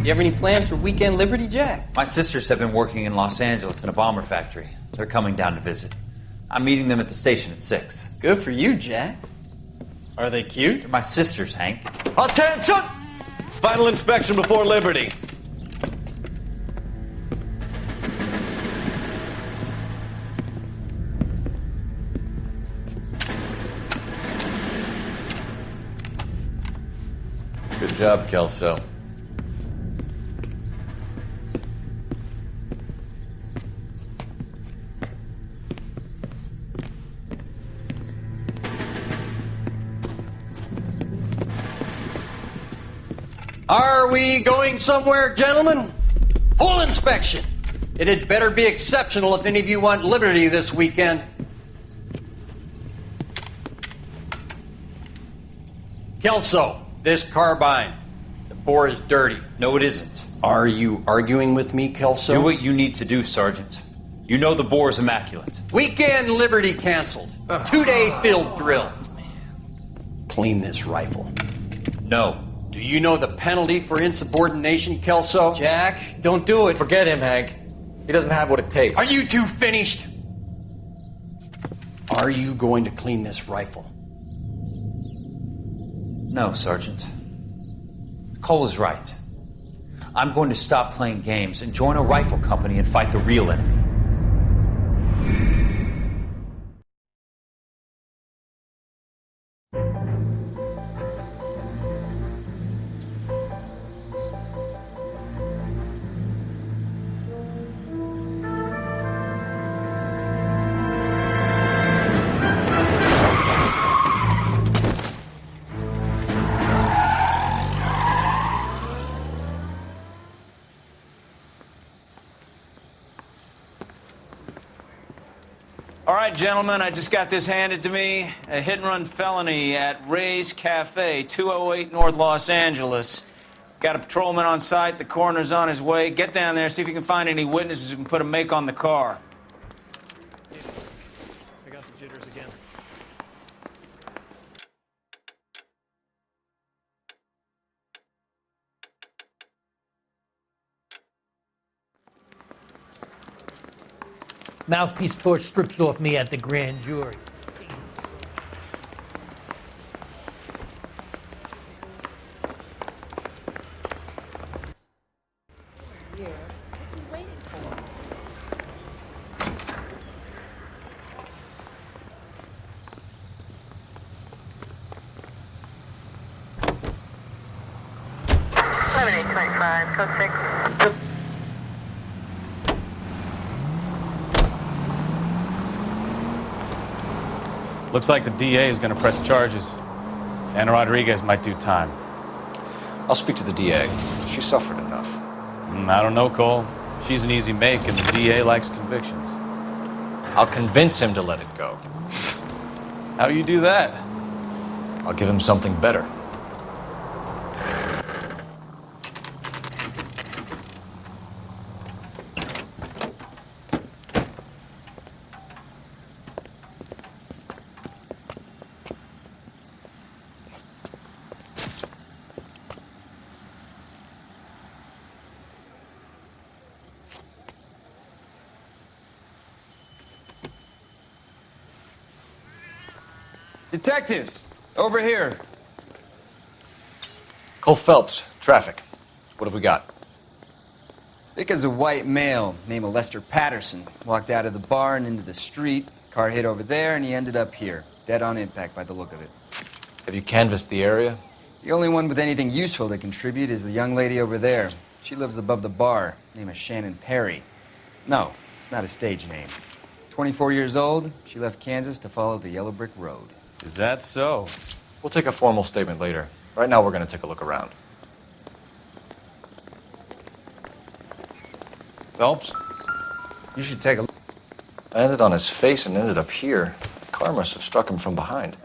You have any plans for Weekend Liberty, Jack? My sisters have been working in Los Angeles in a bomber factory. They're coming down to visit. I'm meeting them at the station at 6. Good for you, Jack. Are they cute? They're my sisters, Hank. Attention! Final inspection before Liberty. Good job, Kelso. Are we going somewhere, gentlemen? Full inspection. It had better be exceptional if any of you want liberty this weekend. Kelso, this carbine. The bore is dirty. No, it isn't. Are you arguing with me, Kelso? Do what you need to do, Sergeant. You know the bore is immaculate. Weekend liberty canceled. 2-day field drill. Clean this rifle. No. Do you know the penalty for insubordination, Kelso? Jack, don't do it. Forget him, Hank. He doesn't have what it takes. Are you two finished? Are you going to clean this rifle? No, Sergeant. Cole is right. I'm going to stop playing games and join a rifle company and fight the real enemy. All right, gentlemen, I just got this handed to me. A hit-and-run felony at Ray's Cafe, 208 North Los Angeles. Got a patrolman on site. The coroner's on his way. Get down there, see if you can find any witnesses who can put a make on the car. I got the jitters again. Mouthpiece tore strips off me at the grand jury. Looks like the DA is going to press charges. Anna Rodriguez might do time. I'll speak to the DA. She suffered enough. I don't know, Cole. She's an easy make, and the DA likes convictions. I'll convince him to let it go. How do you do that? I'll give him something better. Detectives, over here. Cole Phelps, traffic. What have we got? Vic is a white male named Lester Patterson. Walked out of the bar and into the street. Car hit over there, and he ended up here. Dead on impact by the look of it. Have you canvassed the area? The only one with anything useful to contribute is the young lady over there. She lives above the bar. Name is Shannon Perry. No, it's not a stage name. 24 years old, she left Kansas to follow the Yellow Brick Road. Is that so? We'll take a formal statement later. Right now, we're going to take a look around. Phelps? You should take a look. I ended on his face and ended up here. The car must have struck him from behind.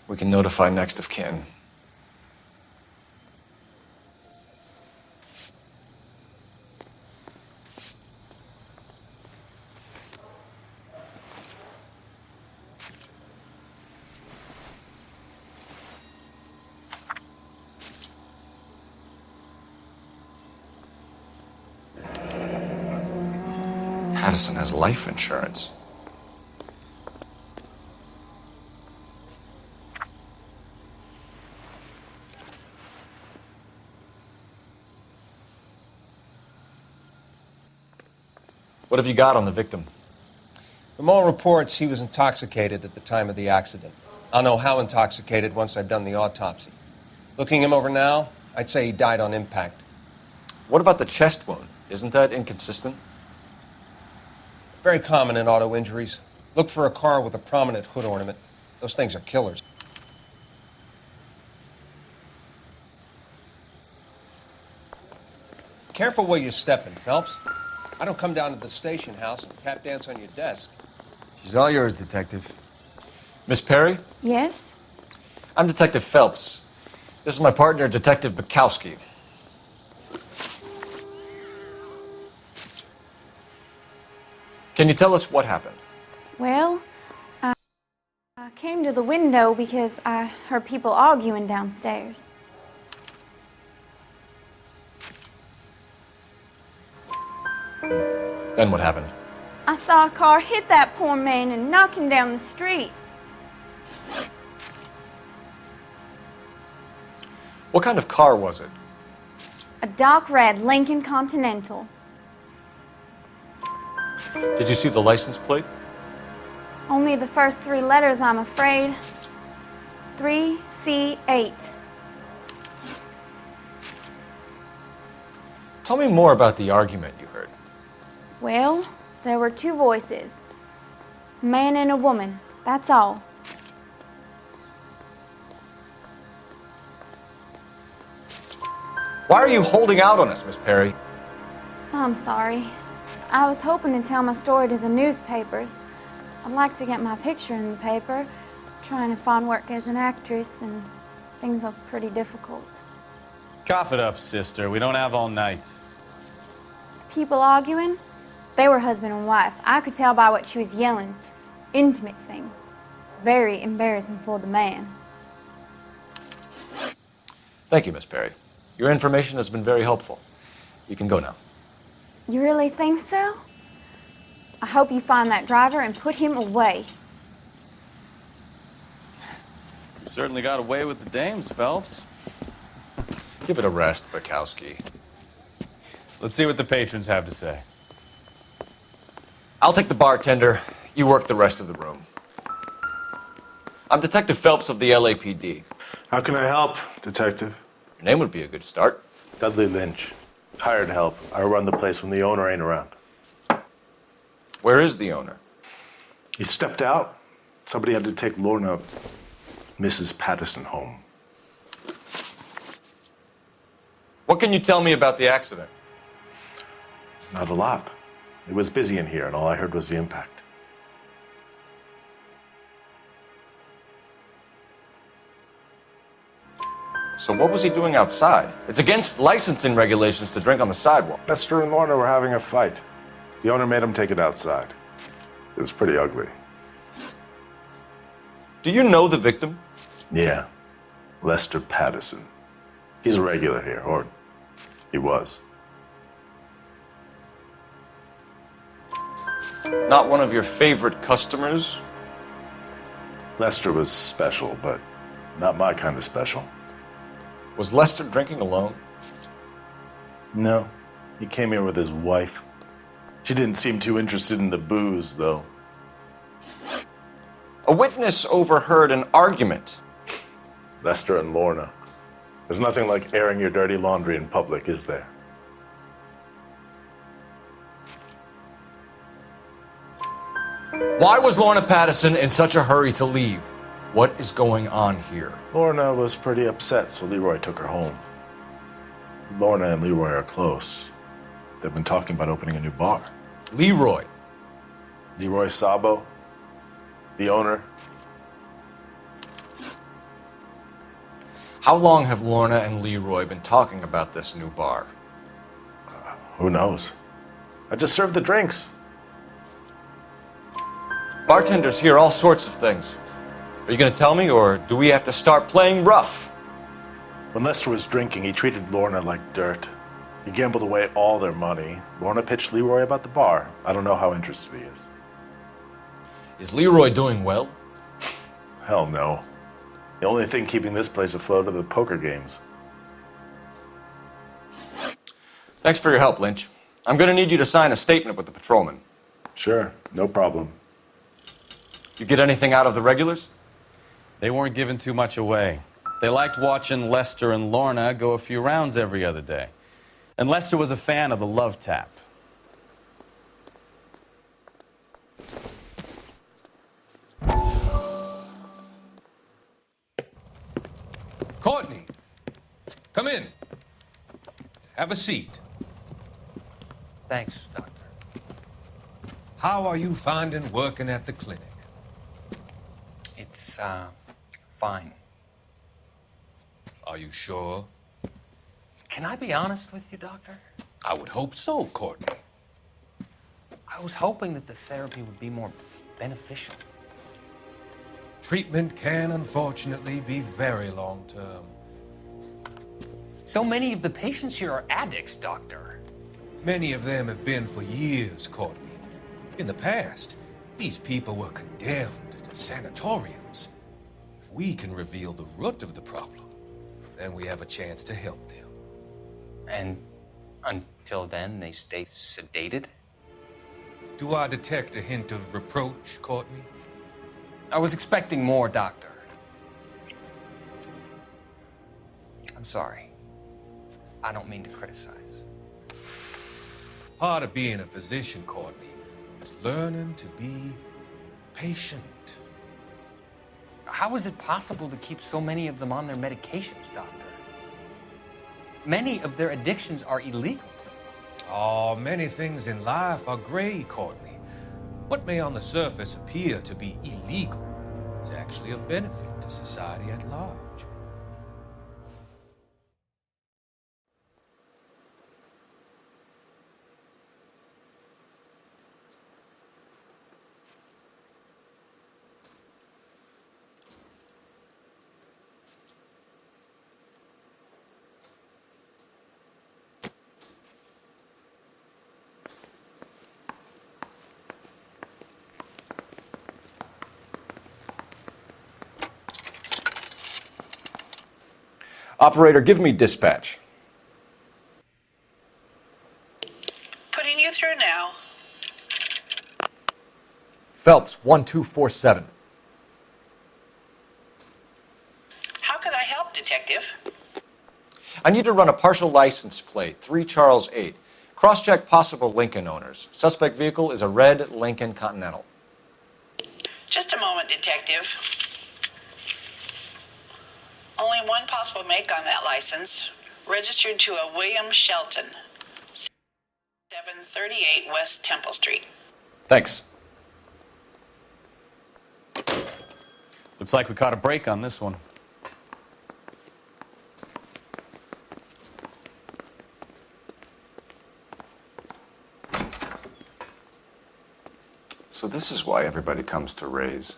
We can notify next of kin. Patterson has life insurance. What have you got on the victim? From all reports, he was intoxicated at the time of the accident. I'll know how intoxicated once I've done the autopsy. Looking him over now, I'd say he died on impact. What about the chest wound? Isn't that inconsistent? Very common in auto injuries. Look for a car with a prominent hood ornament. Those things are killers. Careful where you're stepping, Phelps. I don't come down to the station house and tap dance on your desk. She's all yours, Detective. Miss Perry? Yes? I'm Detective Phelps. This is my partner, Detective Bukowski. Can you tell us what happened? Well, I came to the window because I heard people arguing downstairs. Then what happened? I saw a car hit that poor man and knock him down the street. What kind of car was it? A dark red Lincoln Continental. Did you see the license plate? Only the first three letters, I'm afraid. 3C8. Tell me more about the argument you heard. Well, there were two voices. A man and a woman, that's all. Why are you holding out on us, Miss Perry? I'm sorry. I was hoping to tell my story to the newspapers. I'd like to get my picture in the paper. Trying to find work as an actress, and things are pretty difficult. Cough it up, sister. We don't have all night. People arguing? They were husband and wife. I could tell by what she was yelling. Intimate things. Very embarrassing for the man. Thank you, Miss Perry. Your information has been very helpful. You can go now. You really think so? I hope you find that driver and put him away. You certainly got away with the dames, Phelps. Give it a rest, Bukowski. Let's see what the patrons have to say. I'll take the bartender. You work the rest of the room. I'm Detective Phelps of the LAPD. How can I help, Detective? Your name would be a good start. Dudley Lynch. Hired help. I run the place when the owner ain't around. Where is the owner? He stepped out. Somebody had to take Lorna, Mrs. Patterson, home. What can you tell me about the accident? Not a lot. It was busy in here, and all I heard was the impact. So what was he doing outside? It's against licensing regulations to drink on the sidewalk. Lester and Lorna were having a fight. The owner made him take it outside. It was pretty ugly. Do you know the victim? Yeah. Lester Patterson. He's a regular here, or he was. Not one of your favorite customers? Lester was special, but not my kind of special. Was Lester drinking alone? No. He came here with his wife. She didn't seem too interested in the booze, though. A witness overheard an argument. Lester and Lorna. There's nothing like airing your dirty laundry in public, is there? Why was Lorna Patterson in such a hurry to leave? What is going on here? Lorna was pretty upset, so Leroy took her home. Lorna and Leroy are close. They've been talking about opening a new bar. Leroy? Leroy Sabo, the owner. How long have Lorna and Leroy been talking about this new bar? Who knows? I just served the drinks. Bartenders hear all sorts of things. Are you going to tell me, or do we have to start playing rough? When Lester was drinking, he treated Lorna like dirt. He gambled away all their money. Lorna pitched Leroy about the bar. I don't know how interested he is. Is Leroy doing well? Hell no. The only thing keeping this place afloat are the poker games. Thanks for your help, Lynch. I'm going to need you to sign a statement with the patrolman. Sure, no problem. You get anything out of the regulars? They weren't giving too much away. They liked watching Lester and Lorna go a few rounds every other day. And Lester was a fan of the love tap. Courtney, come in. Have a seat. Thanks, Doctor. How are you finding working at the clinic? It's, fine. Are you sure? Can I be honest with you, Doctor? I would hope so, Courtney. I was hoping that the therapy would be more beneficial. Treatment can, unfortunately, be very long-term. So many of the patients here are addicts, Doctor. Many of them have been for years, Courtney. In the past, these people were condemned to sanatoriums. If we can reveal the root of the problem, then we have a chance to help them. And until then, they stay sedated? Do I detect a hint of reproach, Courtney? I was expecting more, Doctor. I'm sorry. I don't mean to criticize. Part of being a physician, Courtney, is learning to be patient. How is it possible to keep so many of them on their medications, Doctor? Many of their addictions are illegal. Oh, many things in life are gray, Courtney. What may on the surface appear to be illegal is actually of benefit to society at large. Operator, give me dispatch. Putting you through now. Phelps, 1247. How could I help, Detective? I need to run a partial license plate, 3 Charles 8. Cross-check possible Lincoln owners. Suspect vehicle is a red Lincoln Continental. Just a moment, Detective. Only one possible make on that license. Registered to a William Shelton, 738 West Temple Street. Thanks. Looks like we caught a break on this one. So this is why everybody comes to Ray's.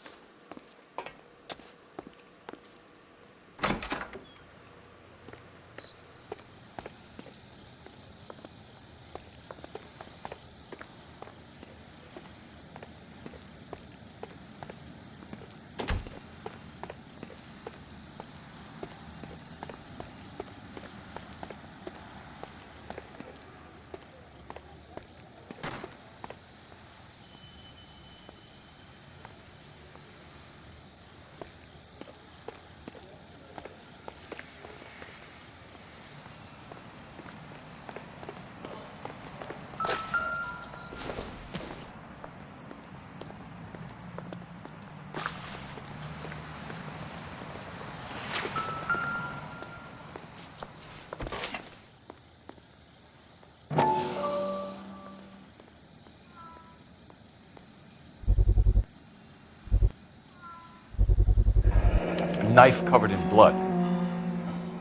Knife covered in blood.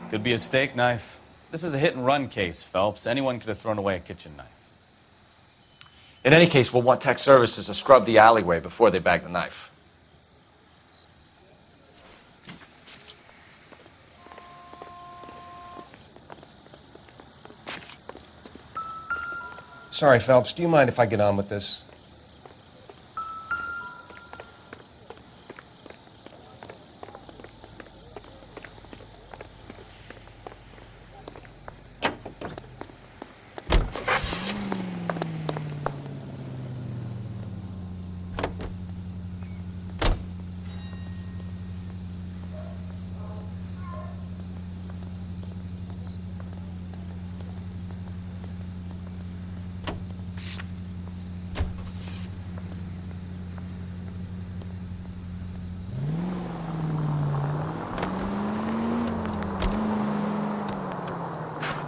Could be a steak knife. This is a hit-and-run case, Phelps. Anyone could have thrown away a kitchen knife. In any case, we'll want tech services to scrub the alleyway before they bag the knife. Sorry, Phelps, do you mind if I get on with this?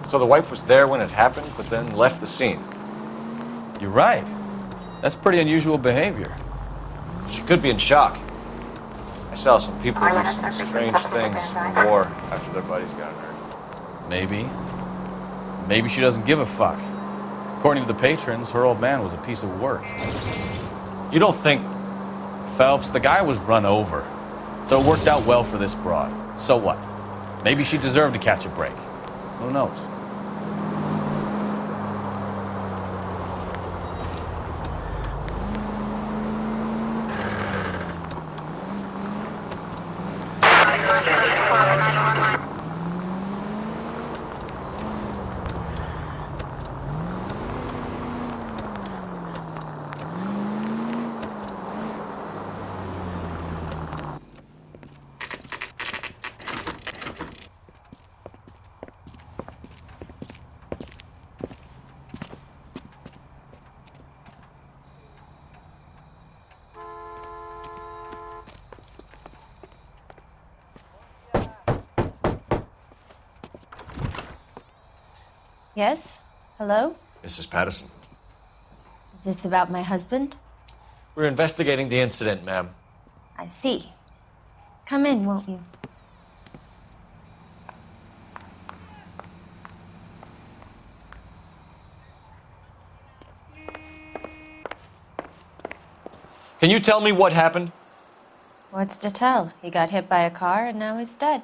So the wife was there when it happened, but then left the scene. You're right. That's pretty unusual behavior. She could be in shock. I saw some people do some strange things in the war after their buddies got hurt. Maybe. Maybe she doesn't give a fuck. According to the patrons, her old man was a piece of work. You don't think... Phelps, the guy was run over. So it worked out well for this broad. So what? Maybe she deserved to catch a break. Who knows? Yes? Hello? Mrs. Patterson. Is this about my husband? We're investigating the incident, ma'am. I see. Come in, won't you? Can you tell me what happened? What's to tell? He got hit by a car and now he's dead.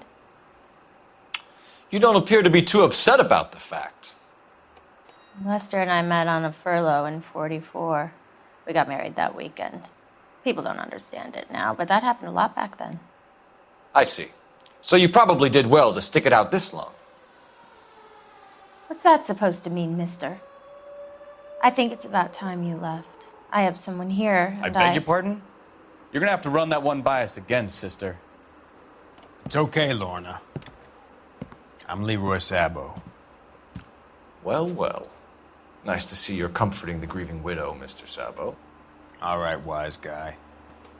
You don't appear to be too upset about the fact. Lester and I met on a furlough in '44. We got married that weekend. People don't understand it now, but that happened a lot back then. I see. So you probably did well to stick it out this long. What's that supposed to mean, mister? I think it's about time you left. I have someone here, I and beg your pardon? You're gonna have to run that one by us again, sister. It's okay, Lorna. I'm Leroy Sabo. Well, well. Nice to see you're comforting the grieving widow, Mr. Sabo. All right, wise guy.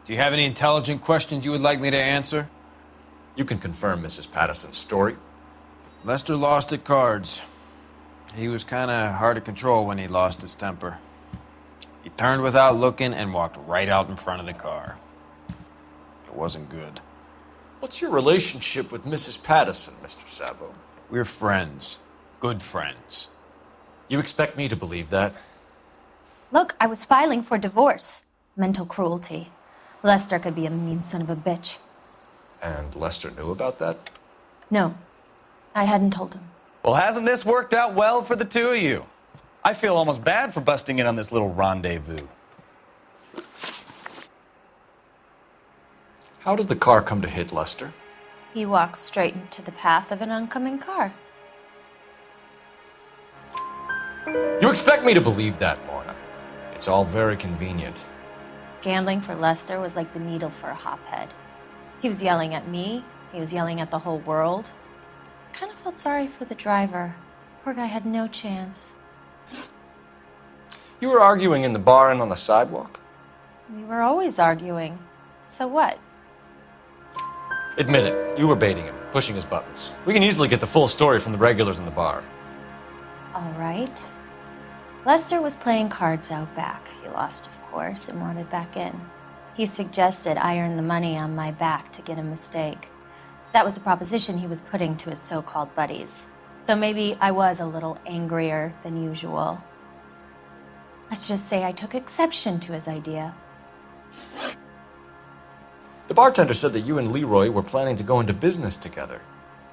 Do you have any intelligent questions you would like me to answer? You can confirm Mrs. Patterson's story. Lester lost at cards. He was kind of hard to control when he lost his temper. He turned without looking and walked right out in front of the car. It wasn't good. What's your relationship with Mrs. Patterson, Mr. Sabo? We're friends. Good friends. You expect me to believe that? Look, I was filing for divorce. Mental cruelty. Lester could be a mean son of a bitch. And Lester knew about that? No, I hadn't told him. Well, hasn't this worked out well for the two of you? I feel almost bad for busting in on this little rendezvous. How did the car come to hit Lester? He walked straight into the path of an oncoming car. You expect me to believe that, Lorna? It's all very convenient. Gambling for Lester was like the needle for a hophead. He was yelling at me. He was yelling at the whole world. I kind of felt sorry for the driver. Poor guy had no chance. You were arguing in the bar and on the sidewalk? We were always arguing. So what? Admit it, you were baiting him, pushing his buttons. We can easily get the full story from the regulars in the bar. All right. Lester was playing cards out back. He lost, of course, and wanted back in. He suggested I earn the money on my back to get a mistake. That was the proposition he was putting to his so-called buddies. So maybe I was a little angrier than usual. Let's just say I took exception to his idea. The bartender said that you and Leroy were planning to go into business together.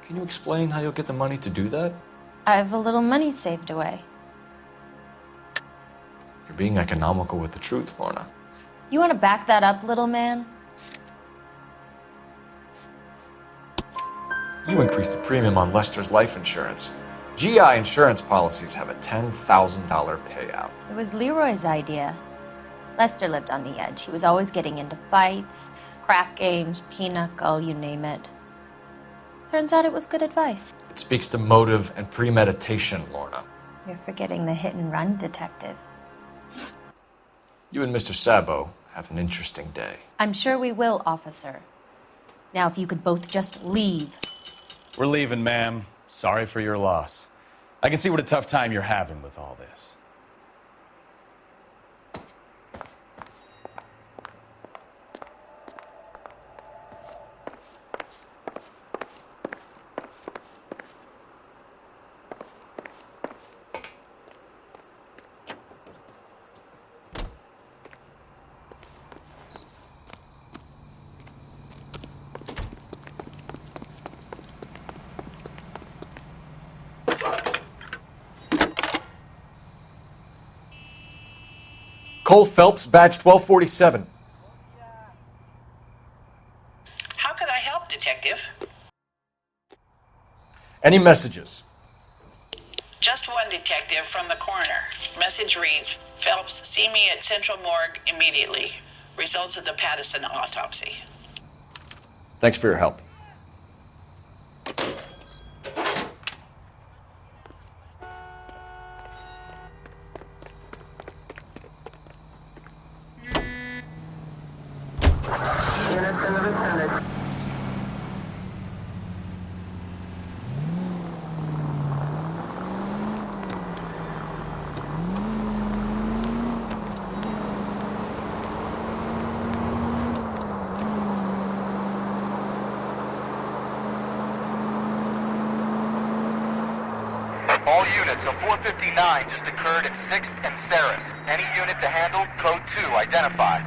Can you explain how you'll get the money to do that? I have a little money saved away. You're being economical with the truth, Lorna. You want to back that up, little man? You increased the premium on Lester's life insurance. GI insurance policies have a $10,000 payout. It was Leroy's idea. Lester lived on the edge. He was always getting into fights, crack games, pinochle, you name it. Turns out it was good advice. It speaks to motive and premeditation, Lorna. You're forgetting the hit and run detective. You and Mr. Sabo have an interesting day. I'm sure we will, officer. Now, if you could both just leave. We're leaving, ma'am. Sorry for your loss. I can see what a tough time you're having with all this. Cole Phelps, badge 1247. How could I help, Detective? Any messages? Just one, Detective, from the coroner. Message reads, Phelps, see me at Central Morgue immediately. Results of the Pattison autopsy. Thanks for your help. All units, a 459 just occurred at 6th and Saris. Any unit to handle, code 2, identify.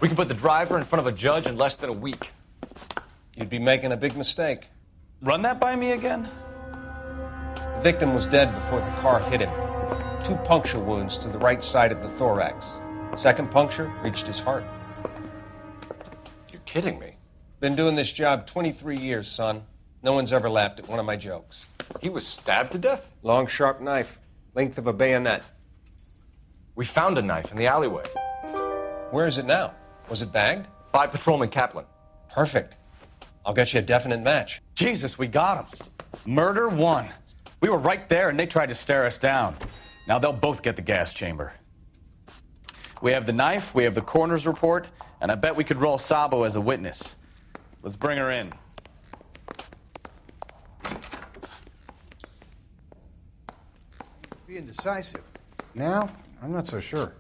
We can put the driver in front of a judge in less than a week. You'd be making a big mistake. Run that by me again? The victim was dead before the car hit him. 2 puncture wounds to the right side of the thorax. Second puncture reached his heart. You're kidding me. Been doing this job 23 years, son. No one's ever laughed at one of my jokes. He was stabbed to death? Long, sharp knife. Length of a bayonet. We found a knife in the alleyway. Where is it now? Was it bagged? By Patrolman Kaplan. Perfect. I'll get you a definite match. Jesus, we got him. Murder 1. We were right there and they tried to stare us down. Now they'll both get the gas chamber. We have the knife, we have the coroner's report, and I bet we could roll Sabo as a witness. Let's bring her in. Being decisive. Now, I'm not so sure.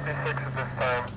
56 at this time.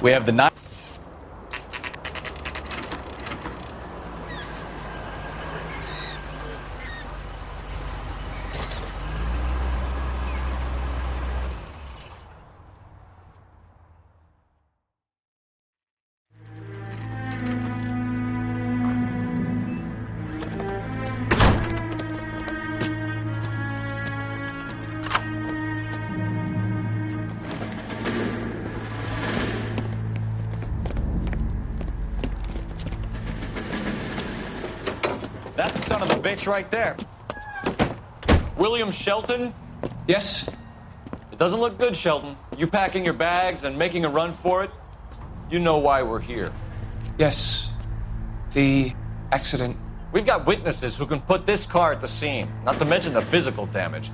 We have the knife. That's the son of a bitch right there. William Shelton? Yes? It doesn't look good, Shelton. You packing your bags and making a run for it? You know why we're here. Yes. The accident. We've got witnesses who can put this car at the scene, not to mention the physical damage.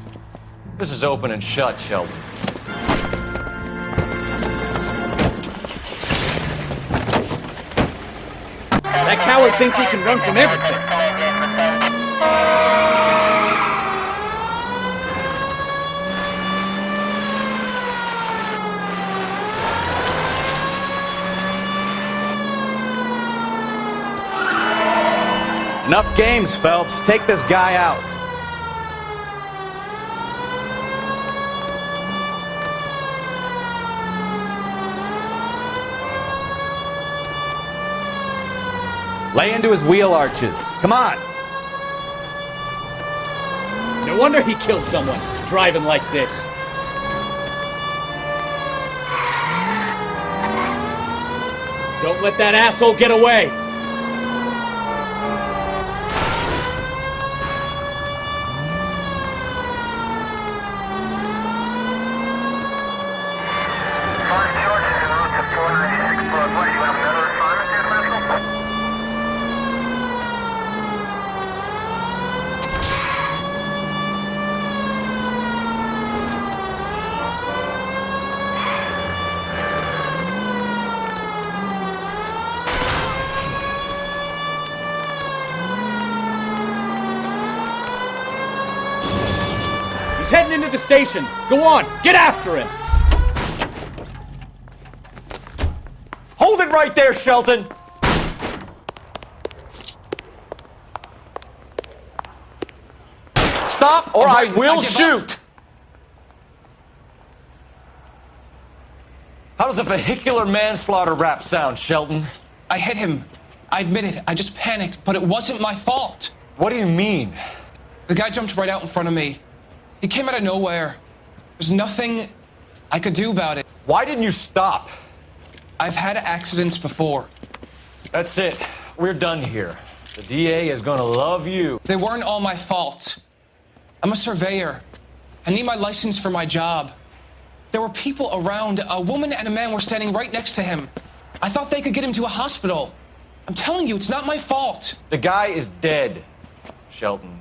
This is open and shut, Shelton. That coward thinks he can run from everything. Enough games, Phelps. Take this guy out. Lay into his wheel arches. Come on. No wonder he killed someone, driving like this. Don't let that asshole get away. He's heading into the station. Go on, get after him. Hold it right there, Shelton! Stop or I will shoot! How does a vehicular manslaughter rap sound, Shelton? I hit him. I admit it. I just panicked, but it wasn't my fault. What do you mean? The guy jumped right out in front of me. He came out of nowhere. There's nothing I could do about it. Why didn't you stop? I've had accidents before. That's it. We're done here. The DA is gonna love you. They weren't all my fault. I'm a surveyor. I need my license for my job. There were people around. A woman and a man were standing right next to him. I thought they could get him to a hospital. I'm telling you, it's not my fault. The guy is dead, Shelton.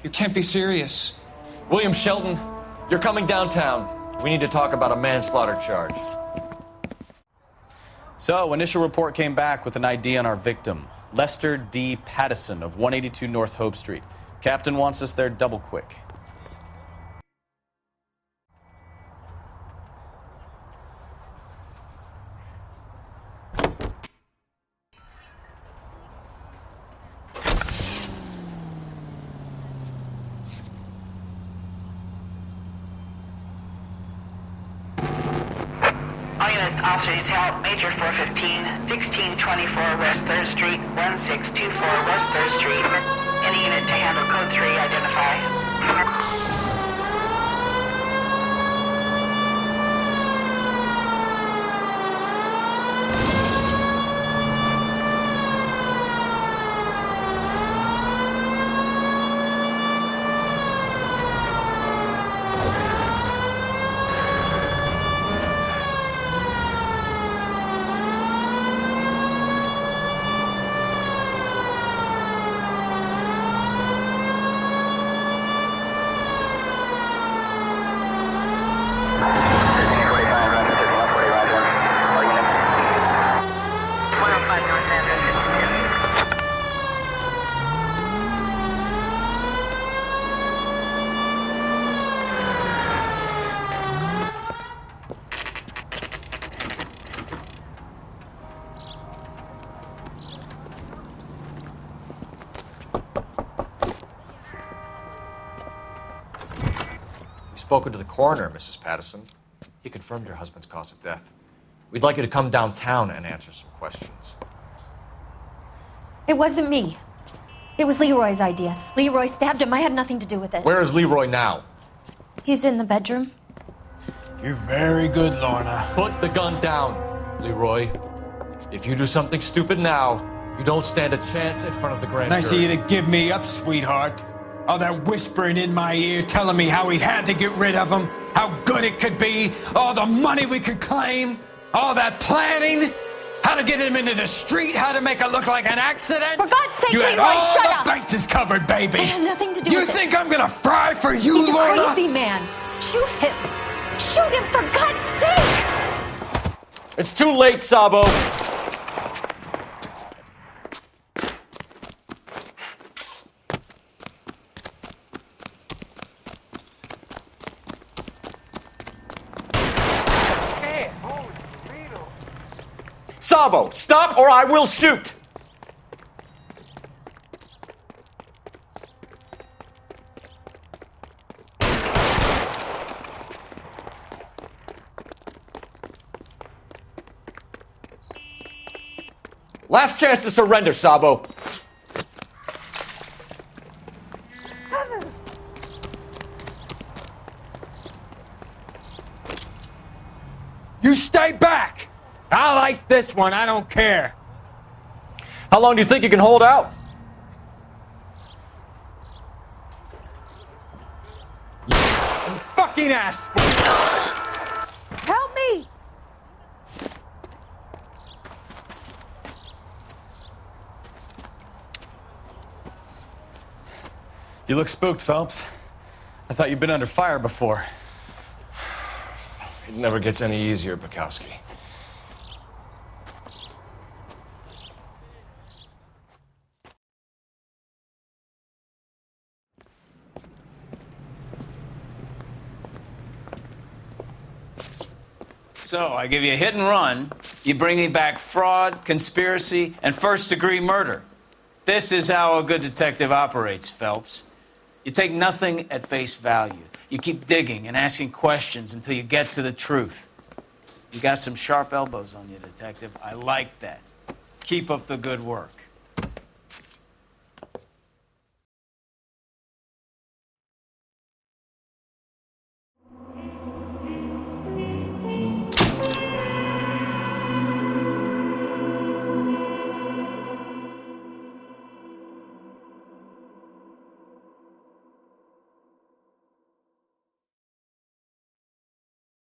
You can't be serious. William Shelton, you're coming downtown. We need to talk about a manslaughter charge. So, initial report came back with an ID on our victim, Lester D. Pattison of 182 North Hope Street. Captain wants us there double quick. All units, officers help. Major 415, 1624 West 3rd Street. Suite 1624 West 3rd Street. Any unit to handle code 3, identify. Spoken to the coroner, Mrs. Patterson. He confirmed your husband's cause of death. We'd like you to come downtown and answer some questions. It wasn't me. It was Leroy's idea. Leroy stabbed him. I had nothing to do with it. Where is Leroy now? He's in the bedroom. You're very good, Lorna. Put the gun down, Leroy. If you do something stupid now, you don't stand a chance in front of the grand jury. Nice of you to give me up, sweetheart. All that whispering in my ear, telling me how we had to get rid of him, how good it could be, all the money we could claim, all that planning, how to get him into the street, how to make it look like an accident. For God's sake, you had Leroy, all shut the up! bases covered, baby. I had nothing to do you with it. You think I'm gonna fry for you, He's Lorna? a crazy man. Shoot him. Shoot him, for God's sake! It's too late, Sabo. Sabo, stop or I will shoot! Last chance to surrender, Sabo. You stay back! I'll ice this one, I don't care. How long do you think you can hold out? You fucking asked for it. Help me! You look spooked, Phelps. I thought you'd been under fire before. It never gets any easier, Bukowski. So, I give you a hit and run, you bring me back fraud, conspiracy, and first-degree murder. This is how a good detective operates, Phelps. You take nothing at face value. You keep digging and asking questions until you get to the truth. You got some sharp elbows on you, detective. I like that. Keep up the good work.